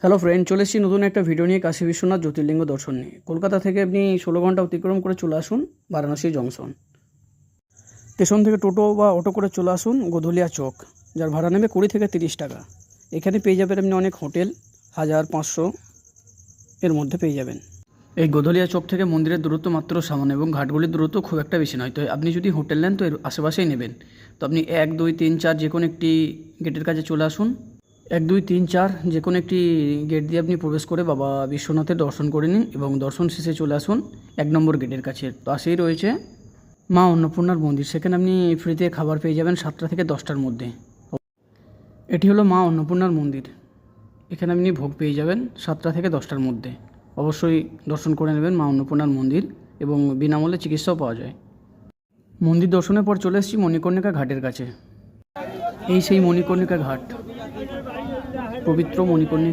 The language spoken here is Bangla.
হ্যালো ফ্রেন্ড, চলে এসেছি নতুন একটা ভিডিও নিয়ে কাশী বিশ্বনাথ জ্যোতির্লিঙ্গ দর্শন নিয়ে। কলকাতা থেকে আপনি 16 ঘন্টা অতিক্রম করে চলে আসুন বারাণসী জংশন স্টেশন থেকে টোটো বা অটো করে চলে আসুন গোধুলিয়া চক, যার ভাড়া নেবে 20 থেকে 30 টাকা। এখানে পেয়ে যাবেন আপনি অনেক হোটেল, 1500 এর মধ্যে পেয়ে যাবেন। এই গোধুলিয়া চক থেকে মন্দিরের দূরত্ব মাত্র সামান্য এবং ঘাটগুলির দূরত্ব খুব একটা বেশি নয়। তো আপনি যদি হোটেল নেন তো এর আশেপাশেই নেবেন। তো আপনি 1, 2, 3, 4 যে কোনো একটি গেটের কাছে চলে আসুন। 1, 2, 3, 4 যে কোনো একটি গেট দিয়ে আপনি প্রবেশ করে বাবা বিশ্বনাথের দর্শন করে নিন এবং দর্শন শেষে চলে আসুন 1 নম্বর গেটের কাছে। পাশেই রয়েছে মা অন্নপূর্ণার মন্দির। সেখানে আপনি ফ্রিতে খাবার পেয়ে যাবেন 7টা থেকে 10টার মধ্যে। এটি হলো মা অন্নপূর্ণার মন্দির। এখানে আপনি ভোগ পেয়ে যাবেন 7টা থেকে 10টার মধ্যে। অবশ্যই দর্শন করে নেবেন মা অন্নপূর্ণার মন্দির, এবং বিনামূল্যে চিকিৎসাও পাওয়া যায়। মন্দির দর্শনের পর চলে এসেছি মণিকর্ণিকা ঘাটের কাছে। এই সেই মণিকর্ণিকা ঘাট, পবিত্র মণিকর্ণিকা